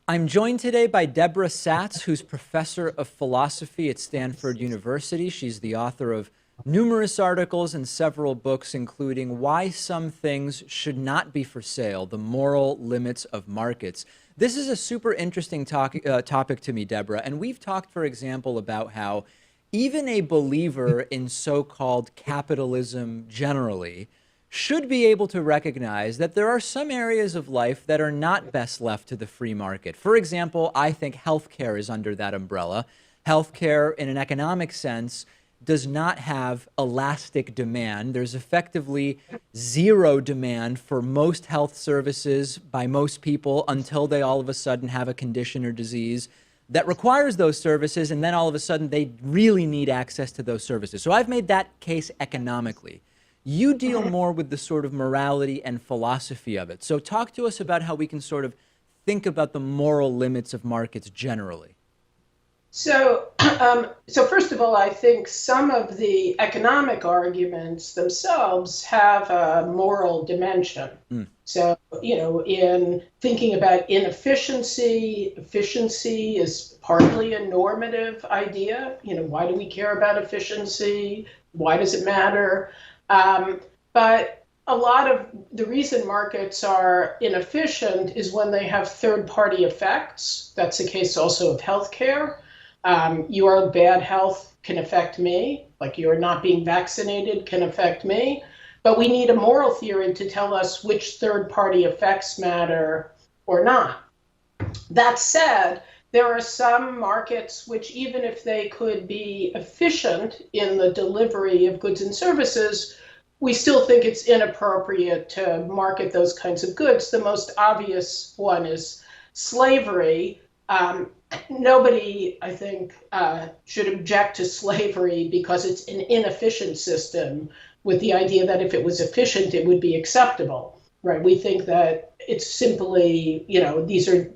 I'm joined today by Debra Satz, who's professor of philosophy at Stanford University. She's the author of numerous articles and several books, including Why Some Things Should Not Be for Sale, The Moral Limits of Markets. This is a super interesting topic to me, Debra, and we've talked, for example, about how even a believer in so-called capitalism generally should be able to recognize that there are some areas of life that are not best left to the free market. For example, I think healthcare is under that umbrella. Healthcare, in an economic sense, does not have elastic demand. There's effectively zero demand for most health services by most people until they all of a sudden have a condition or disease that requires those services, and then all of a sudden they really need access to those services. So I've made that case economically. You deal more with the sort of morality and philosophy of it. So talk to us about how we can sort of think about the moral limits of markets generally. So first of all, I think some of the economic arguments themselves have a moral dimension. So, in thinking about inefficiency, efficiency is partly a normative idea. Why do we care about efficiency? Why does it matter? But a lot of the reason markets are inefficient is when they have third-party effects. That's the case also of healthcare. Your bad health can affect me, like your not being vaccinated can affect me. But we need a moral theory to tell us which third-party effects matter or not. That said, there are some markets which, even if they could be efficient in the delivery of goods and services, we still think it's inappropriate to market those kinds of goods. The most obvious one is slavery. Nobody, I think, should object to slavery because it's an inefficient system with the idea that if it was efficient, it would be acceptable, right? We think that it's simply, these are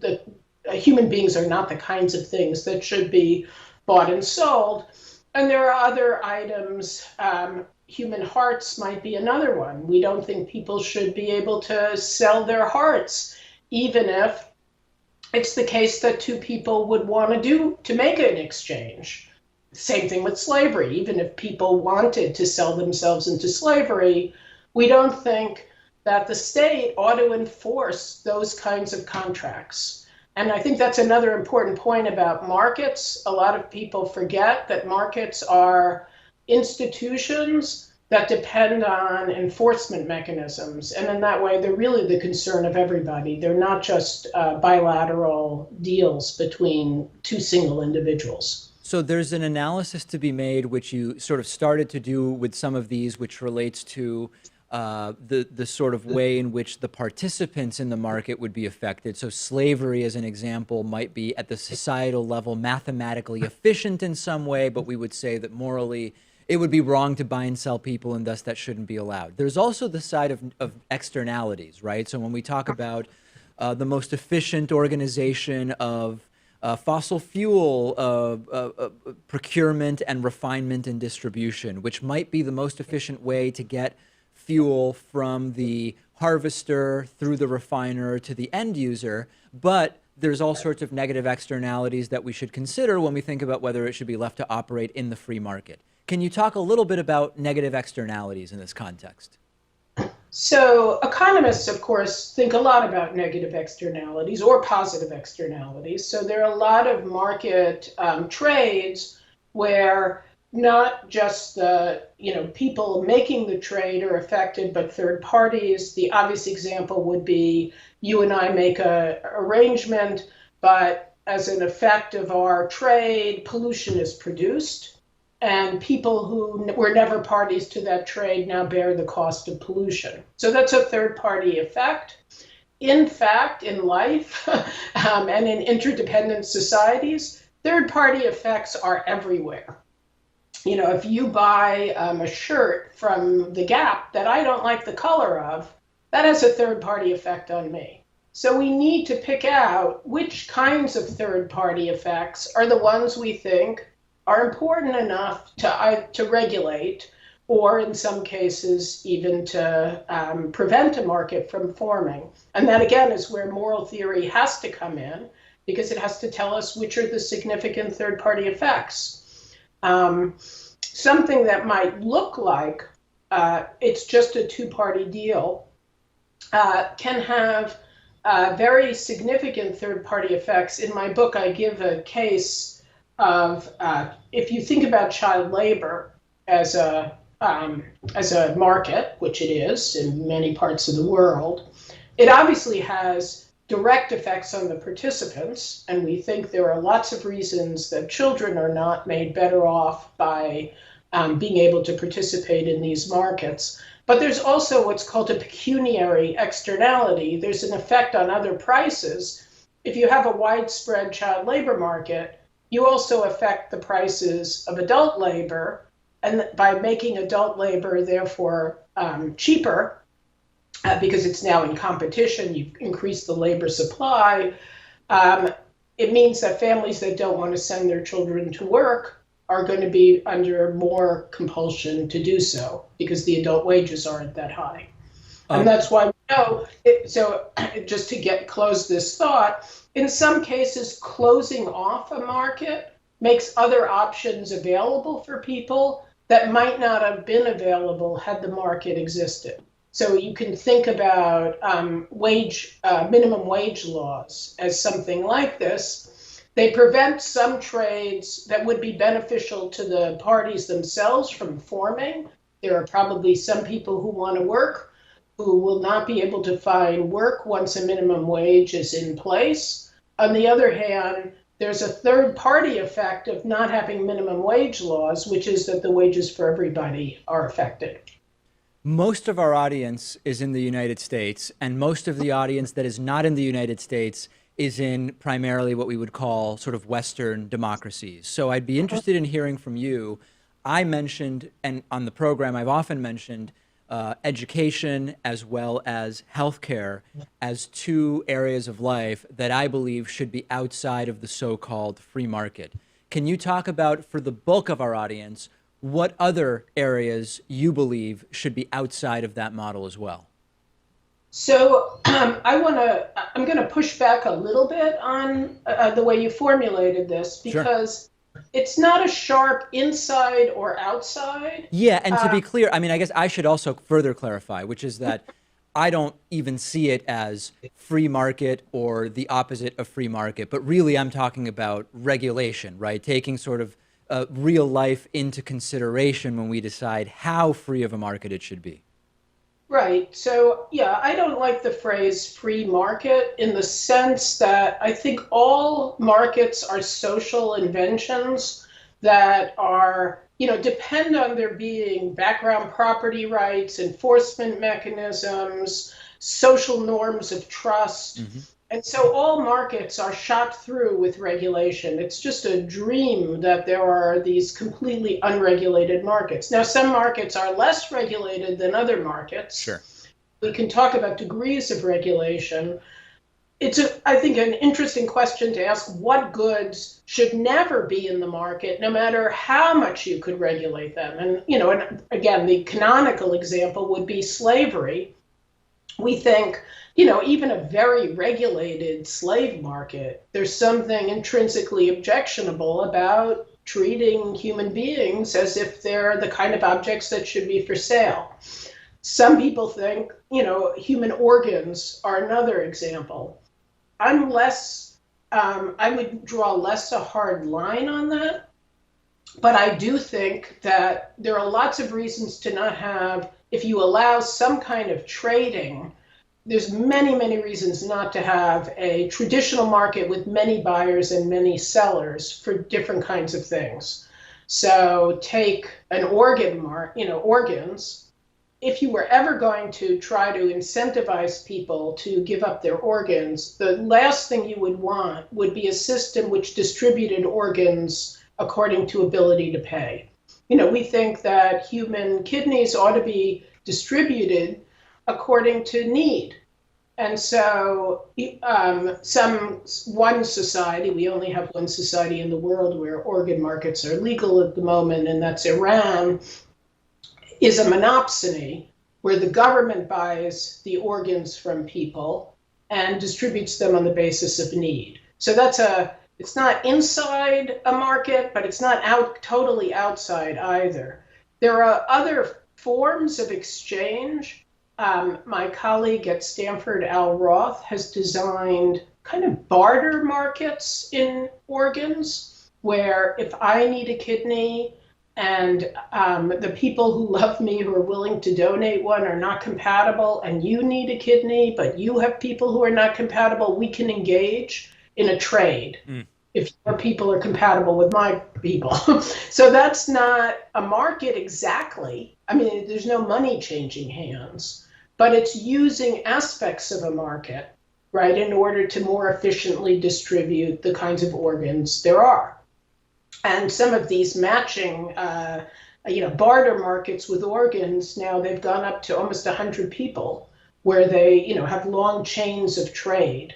human beings are not the kinds of things that should be bought and sold. And there are other items. Human hearts might be another one. We don't think people should be able to sell their hearts, even if it's the case that two people would want to make an exchange. Same thing with slavery. Even if people wanted to sell themselves into slavery, we don't think that the state ought to enforce those kinds of contracts. And I think that's another important point about markets. A lot of people forget that markets are institutions that depend on enforcement mechanisms. And in that way, they're really the concern of everybody. They're not just bilateral deals between two single individuals. So there's an analysis to be made, which you sort of started to do with some of these, which relates to the sort of way in which the participants in the market would be affected. So slavery, as an example, might be at the societal level mathematically efficient in some way, but we would say that morally it would be wrong to buy and sell people, and thus that shouldn't be allowed. There's also the side of externalities, right? So when we talk about the most efficient organization of fossil fuel procurement and refinement and distribution, which might be the most efficient way to get fuel from the harvester through the refiner to the end user, but there's all sorts of negative externalities that we should consider when we think about whether it should be left to operate in the free market. Can you talk a little bit about negative externalities in this context? So economists, of course, think a lot about negative externalities or positive externalities. So there are a lot of market trades where not just the people making the trade are affected, but third parties. The obvious example would be you and I make an arrangement, but as an effect of our trade, pollution is produced. And people who were never parties to that trade now bear the cost of pollution. So that's a third-party effect. In fact, in life and in interdependent societies, third-party effects are everywhere. If you buy a shirt from the Gap that I don't like the color of, that has a third-party effect on me. So we need to pick out which kinds of third-party effects are the ones we think are important enough to regulate, or in some cases even to prevent a market from forming. And that, again, is where moral theory has to come in. because it has to tell us which are the significant third-party effects. Something that might look like it's just a two-party deal can have very significant third-party effects. In my book, I give a case of if you think about child labor as a market, which it is in many parts of the world, it obviously has direct effects on the participants, and we think there are lots of reasons that children are not made better off by being able to participate in these markets. But there's also what's called a pecuniary externality. There's an effect on other prices. If you have a widespread child labor market, you also affect the prices of adult labor, and by making adult labor therefore cheaper, because it's now in competition, you've increased the labor supply. It means that families that don't want to send their children to work are going to be under more compulsion to do so because the adult wages aren't that high. And that's why we know, so just to close this thought, in some cases, closing off a market makes other options available for people that might not have been available had the market existed. So you can think about minimum wage laws as something like this. They prevent some trades that would be beneficial to the parties themselves from forming. There are probably some people who want to work who will not be able to find work once a minimum wage is in place. On the other hand, there's a third-party effect of not having minimum wage laws, which is that the wages for everybody are affected. Most of our audience is in the United States, and most of the audience that is not in the United States is in primarily what we would call sort of Western democracies. So I'd be interested in hearing from you. I mentioned, and on the program I've often mentioned, education as well as healthcare as two areas of life that I believe should be outside of the so-called free market. Can you talk about, for the bulk of our audience, what other areas you believe should be outside of that model as well? So I'm going to push back a little bit on the way you formulated this, because it's not a sharp inside or outside. Yeah, and to be clear, I mean, I guess I should also further clarify, which is that I don't even see it as free market or the opposite of free market, but really I'm talking about regulation, right? Taking sort of real life into consideration when we decide how free of a market it should be. Right. So, yeah, I don't like the phrase free market in the sense that I think all markets are social inventions that are, depend on there being background property rights, enforcement mechanisms, social norms of trust. Mm-hmm. And so all markets are shot through with regulation. It's just a dream that there are these completely unregulated markets. Now, some markets are less regulated than other markets. Sure. We can talk about degrees of regulation. It's, I think, an interesting question to ask what goods should never be in the market, no matter how much you could regulate them. And, and again, the canonical example would be slavery. We think, even a very regulated slave market, there's something intrinsically objectionable about treating human beings as if they're the kind of objects that should be for sale. Some people think, human organs are another example. I would draw less a hard line on that, but I do think that there are lots of reasons to not have, if you allow some kind of trading, there's many, many reasons not to have a traditional market with many buyers and many sellers for different kinds of things. So take an organs. If you were ever going to try to incentivize people to give up their organs, the last thing you would want would be a system which distributed organs according to ability to pay. We think that human kidneys ought to be distributed according to need. And so one society, we only have one society in the world where organ markets are legal at the moment, and that's Iran, is a monopsony where the government buys the organs from people and distributes them on the basis of need. So it's not inside a market, but it's not totally outside either. There are other forms of exchange. My colleague at Stanford, Al Roth, has designed kind of barter markets in organs, where if I need a kidney and the people who love me who are willing to donate one are not compatible, and you need a kidney, but you have people who are not compatible, we can engage in a trade if your people are compatible with my people. So that's not a market exactly. I mean, there's no money changing hands, but it's using aspects of a market, right, in order to more efficiently distribute the kinds of organs there are. And some of these matching, barter markets with organs, now they've gone up to almost 100 people, where they, have long chains of trade.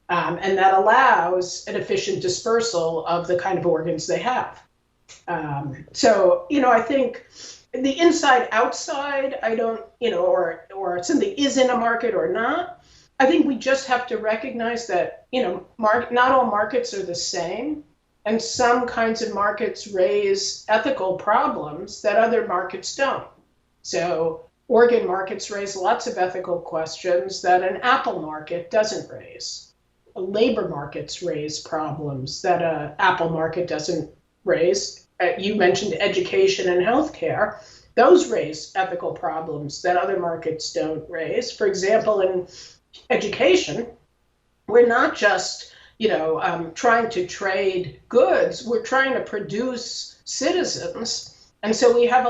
And that allows an efficient dispersal of the kind of organs they have. So, I think the inside outside, I don't, or something is in a market or not. I think we just have to recognize that, not all markets are the same. And some kinds of markets raise ethical problems that other markets don't. So organ markets raise lots of ethical questions that an Apple market doesn't raise. Labor markets raise problems that an Apple market doesn't raise. You mentioned education and healthcare. Those raise ethical problems that other markets don't raise. For example, in education, we're not just trying to trade goods, we're trying to produce citizens. And so we have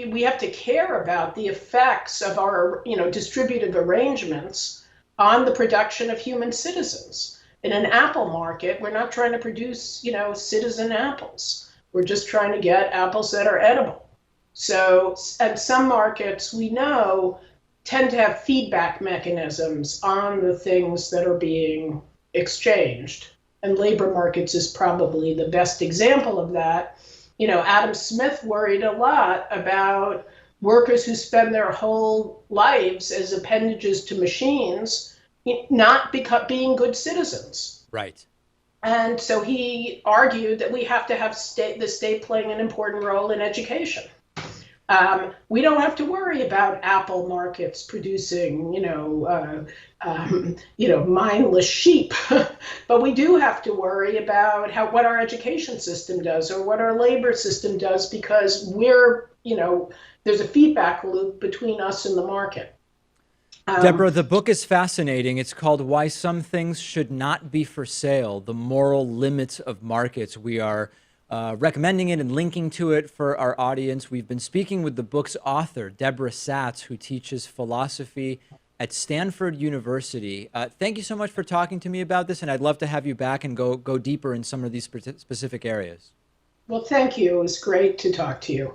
we have to care about the effects of our, distributive arrangements on the production of human citizens. In an apple market, we're not trying to produce, citizen apples. We're just trying to get apples that are edible. So, and some markets we know tend to have feedback mechanisms on the things that are being exchanged. And labor markets is probably the best example of that. Adam Smith worried a lot about workers who spend their whole lives as appendages to machines not being good citizens. Right. And so he argued that we have to have the state playing an important role in education. We don't have to worry about Apple markets producing, mindless sheep, but we do have to worry about what our education system does or what our labor system does, because there's a feedback loop between us and the market. Debra, the book is fascinating. It's called Why Some Things Should Not Be for Sale, The Moral Limits of Markets. We are recommending it and linking to it for our audience. We've been speaking with the book's author, Debra Satz, who teaches philosophy at Stanford University. Thank you so much for talking to me about this, and I'd love to have you back and go deeper in some of these specific areas. Well, thank you. It was great to talk to you.